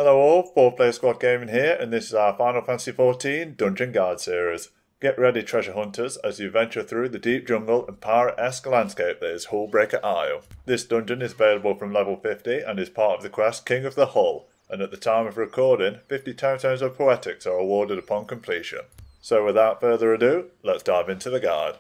Hello all, 4-Player Squad Gaming here, and this is our Final Fantasy XIV Dungeon Guide series. Get ready, treasure hunters, as you venture through the deep jungle and pirate-esque landscape that is Hullbreaker Isle. This dungeon is available from level 50 and is part of the quest King of the Hull, and at the time of recording, 50 tomes of poetics are awarded upon completion. So without further ado, let's dive into the guide.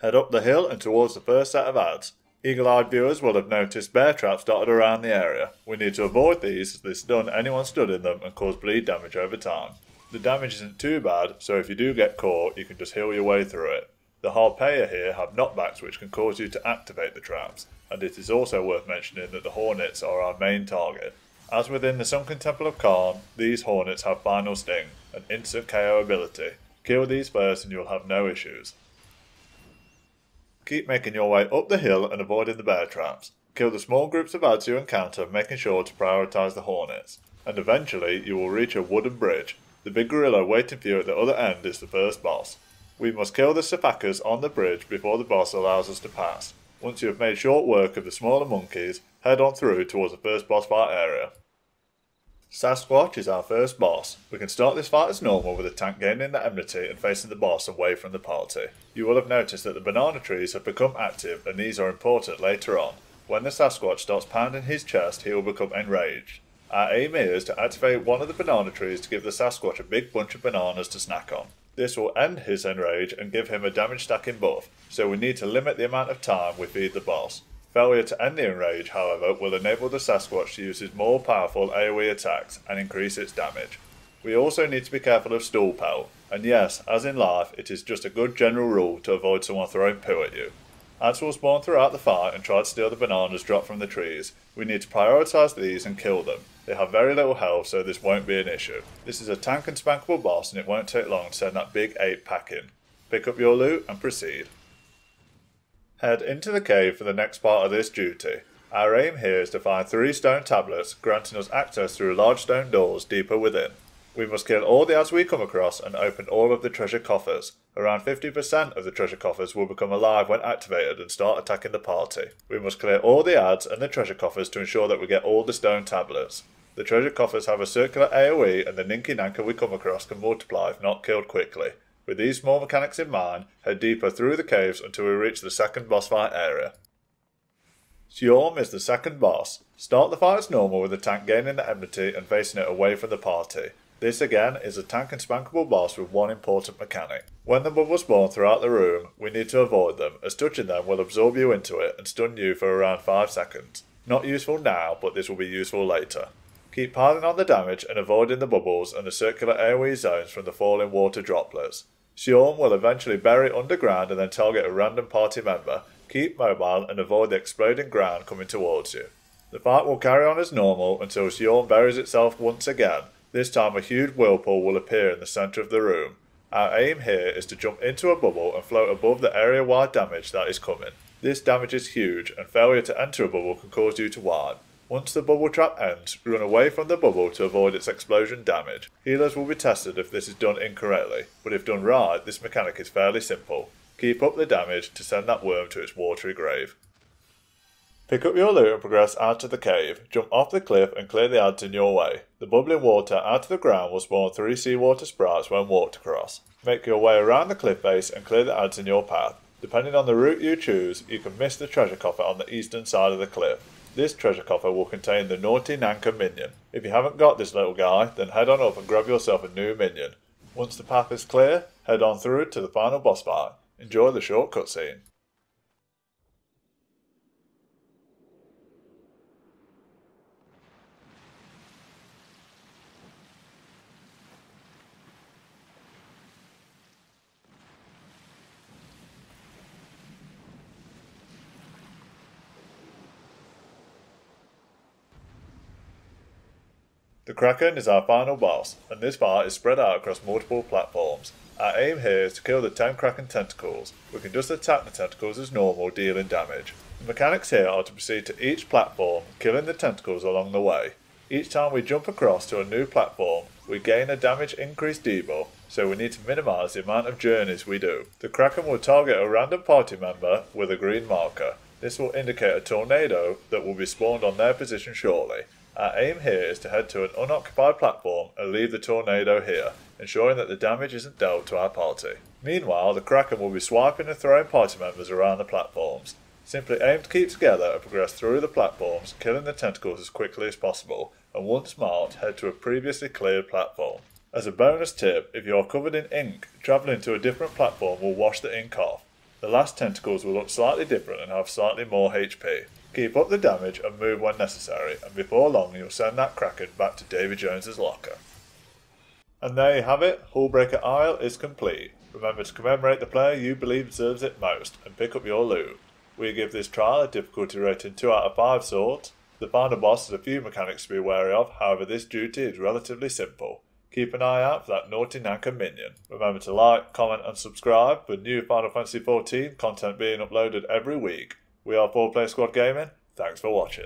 Head up the hill and towards the first set of ads. Eagle-eyed viewers will have noticed bear traps dotted around the area. We need to avoid these as they stun anyone stood in them and cause bleed damage over time. The damage isn't too bad, so if you do get caught, you can just heal your way through it. The Hullbreaker here have knockbacks which can cause you to activate the traps, and it is also worth mentioning that the Hornets are our main target. As within the Sunken Temple of Karn, these Hornets have Final Sting, an instant KO ability. Kill these first and you'll have no issues. Keep making your way up the hill and avoiding the bear traps. Kill the small groups of ads you encounter, making sure to prioritise the Hornets. And eventually you will reach a wooden bridge. The big gorilla waiting for you at the other end is the first boss. We must kill the Sasquatch on the bridge before the boss allows us to pass. Once you have made short work of the smaller monkeys, head on through towards the first boss fight area. Sasquatch is our first boss. We can start this fight as normal with the tank gaining the enmity and facing the boss away from the party. You will have noticed that the banana trees have become active and these are important later on. When the Sasquatch starts pounding his chest, he will become enraged. Our aim is to activate one of the banana trees to give the Sasquatch a big bunch of bananas to snack on. This will end his enrage and give him a damage stacking buff, so we need to limit the amount of time we feed the boss. Failure to end the enrage, however, will enable the Sasquatch to use his more powerful AoE attacks and increase its damage. We also need to be careful of stool pelt, and yes, as in life, it is just a good general rule to avoid someone throwing poo at you. Ads will spawn throughout the fight and try to steal the bananas dropped from the trees. We need to prioritise these and kill them. They have very little health, so this won't be an issue. This is a tank and spankable boss and it won't take long to send that big ape packing. Pick up your loot and proceed. Head into the cave for the next part of this duty. Our aim here is to find 3 stone tablets, granting us access through large stone doors deeper within. We must kill all the ads we come across and open all of the treasure coffers. Around 50% of the treasure coffers will become alive when activated and start attacking the party. We must clear all the ads and the treasure coffers to ensure that we get all the stone tablets. The treasure coffers have a circular AoE and the Ninky Nanka we come across can multiply if not killed quickly. With these small mechanics in mind, head deeper through the caves until we reach the second boss fight area. Sjoorm is the second boss. Start the fight as normal with the tank gaining the enmity and facing it away from the party. This again is a tank and spankable boss with one important mechanic. When the bubbles spawn throughout the room, we need to avoid them, as touching them will absorb you into it and stun you for around 5 seconds. Not useful now, but this will be useful later. Keep piling on the damage and avoiding the bubbles and the circular AoE zones from the falling water droplets. Sjoorm will eventually bury underground and then target a random party member. Keep mobile and avoid the exploding ground coming towards you. The fight will carry on as normal until Sjoorm buries itself once again. This time a huge whirlpool will appear in the centre of the room. Our aim here is to jump into a bubble and float above the area-wide damage that is coming. This damage is huge and failure to enter a bubble can cause you to wipe. Once the bubble trap ends, run away from the bubble to avoid its explosion damage. Healers will be tested if this is done incorrectly, but if done right, this mechanic is fairly simple. Keep up the damage to send that worm to its watery grave. Pick up your loot and progress out of the cave. Jump off the cliff and clear the ads in your way. The bubbling water out of the ground will spawn 3 seawater sprites when walked across. Make your way around the cliff base and clear the ads in your path. Depending on the route you choose, you can miss the treasure coffer on the eastern side of the cliff. This treasure coffer will contain the naughty Nanka minion. If you haven't got this little guy, then head on up and grab yourself a new minion. Once the path is clear, head on through to the final boss fight. Enjoy the short cutscene. The Kraken is our final boss, and this fight is spread out across multiple platforms. Our aim here is to kill the 10 Kraken tentacles. We can just attack the tentacles as normal, dealing damage. The mechanics here are to proceed to each platform, killing the tentacles along the way. Each time we jump across to a new platform, we gain a damage increase debuff, so we need to minimise the amount of journeys we do. The Kraken will target a random party member with a green marker. This will indicate a tornado that will be spawned on their position shortly. Our aim here is to head to an unoccupied platform and leave the tornado here, ensuring that the damage isn't dealt to our party. Meanwhile, the Kraken will be swiping and throwing party members around the platforms. Simply aim to keep together and progress through the platforms, killing the tentacles as quickly as possible, and once marked, head to a previously cleared platform. As a bonus tip, if you are covered in ink, travelling to a different platform will wash the ink off. The last tentacles will look slightly different and have slightly more HP. Keep up the damage and move when necessary, and before long you'll send that Kraken back to Davy Jones's locker. And there you have it, Hullbreaker Isle is complete. Remember to commemorate the player you believe deserves it most, and pick up your loot. We give this trial a difficulty rating 2 out of 5 swords. The final boss has a few mechanics to be wary of, however this duty is relatively simple. Keep an eye out for that naughty knacker Minion. Remember to like, comment and subscribe for new Final Fantasy XIV content being uploaded every week. We are 4Player Squad Gaming, thanks for watching.